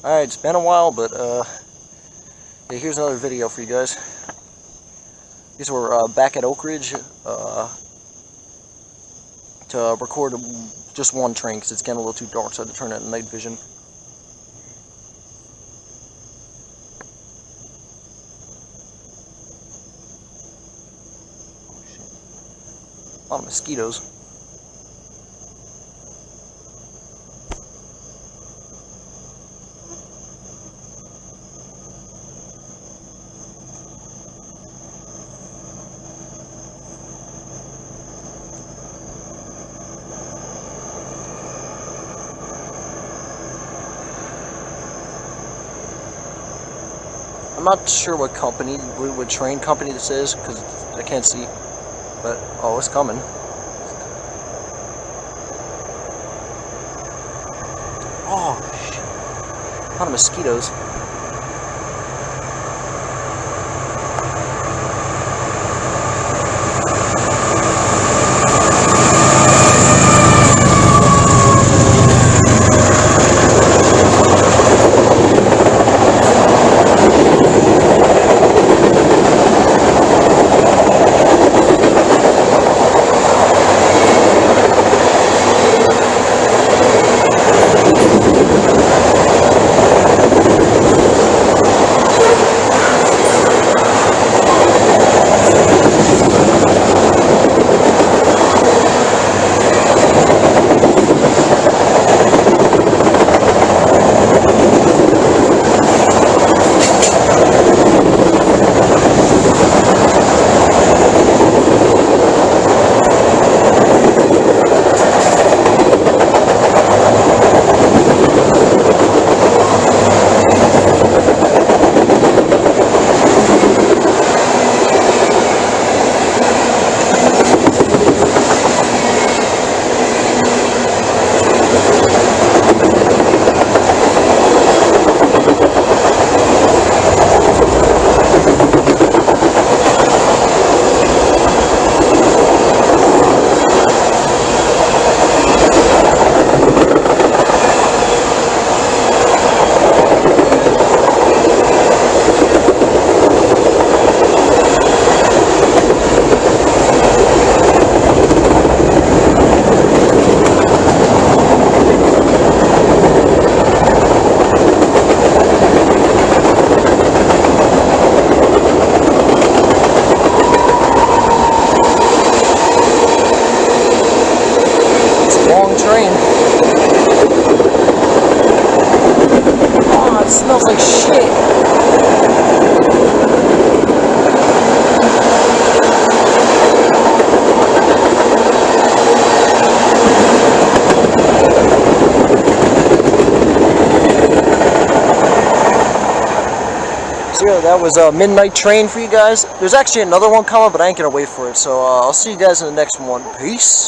Alright, it's been a while, but yeah, here's another video for you guys. These were back at Oak Ridge to record just one train because it's getting a little too dark, so I had to turn it in night vision. Oh, shit. A lot of mosquitoes. I'm not sure what company, what train company this is, because I can't see, but, oh, it's coming. Oh, shit. A lot of mosquitoes. Long train. Oh, it smells like shit. So yeah, that was a midnight train for you guys. There's actually another one coming, but I ain't gonna wait for it. So I'll see you guys in the next one. Peace.